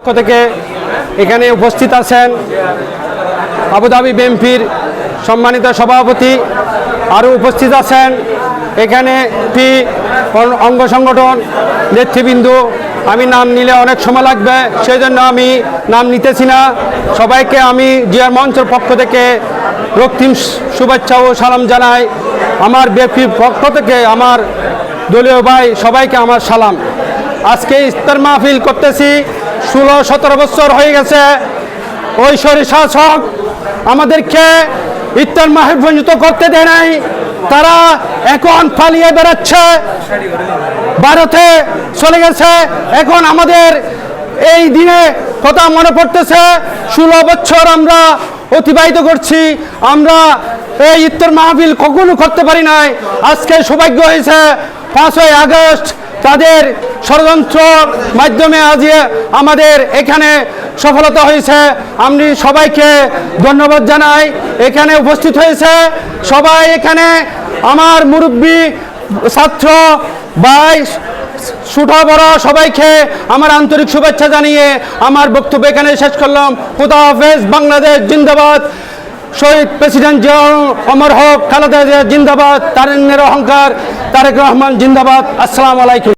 পক্ষ থেকে এখানে উপস্থিত আছেন আবুধাবি বিএনপির সম্মানিত সভাপতি, আরও উপস্থিত আছেন এখানে অঙ্গ সংগঠন নেতৃবৃন্দ। আমি নাম নিলে অনেক সময় লাগবে, সেই জন্য আমি নাম নিতেছি না। সবাইকে আমি জিয়ার মঞ্চের পক্ষ থেকে রক্তিম শুভেচ্ছা ও সালাম জানাই। আমার বিএনপির পক্ষ থেকে আমার দলীয় ভাই সবাইকে আমার সালাম। আজকে ইফতার মাহফিল করতেছি, 16-17 বছর হয়ে গেছে ওই শাসক আমাদেরকে ইফতার মাহফিল বঞ্চিত করতে দেয় নাই। তারা এখন পালিয়ে বেড়াচ্ছে, ভারতে চলে গেছে। এখন আমাদের এই দিনে কথা মনে পড়তেছে, 16 বছর আমরা অতিবাহিত করছি, আমরা এই ইফতার মাহফিল কখনো করতে পারি নাই। আজকে সৌভাগ্য হয়েছে 5ই আগস্ট তাদের ষড়যন্ত্রের মাধ্যমে আজ আমাদের এখানে সফলতা হয়েছে। আমি সবাইকে ধন্যবাদ জানাই এখানে উপস্থিত হয়েছে সবাই। এখানে আমার মুরব্বী, ছাত্র ভাই, ছোট বড় সবাইকে আমার আন্তরিক শুভেচ্ছা জানিয়ে আমার বক্তব্য এখানে শেষ করলাম। খোদা হাফেজ। বাংলাদেশ জিন্দাবাদ। শহীদ প্রেসিডেন্ট জিয়া অমর হক। খালেদা জিয়া জিন্দাবাদ। তারুণ্যের অহংকার তারেক রহমান জিন্দাবাদ। আসসালামু আলাইকুম।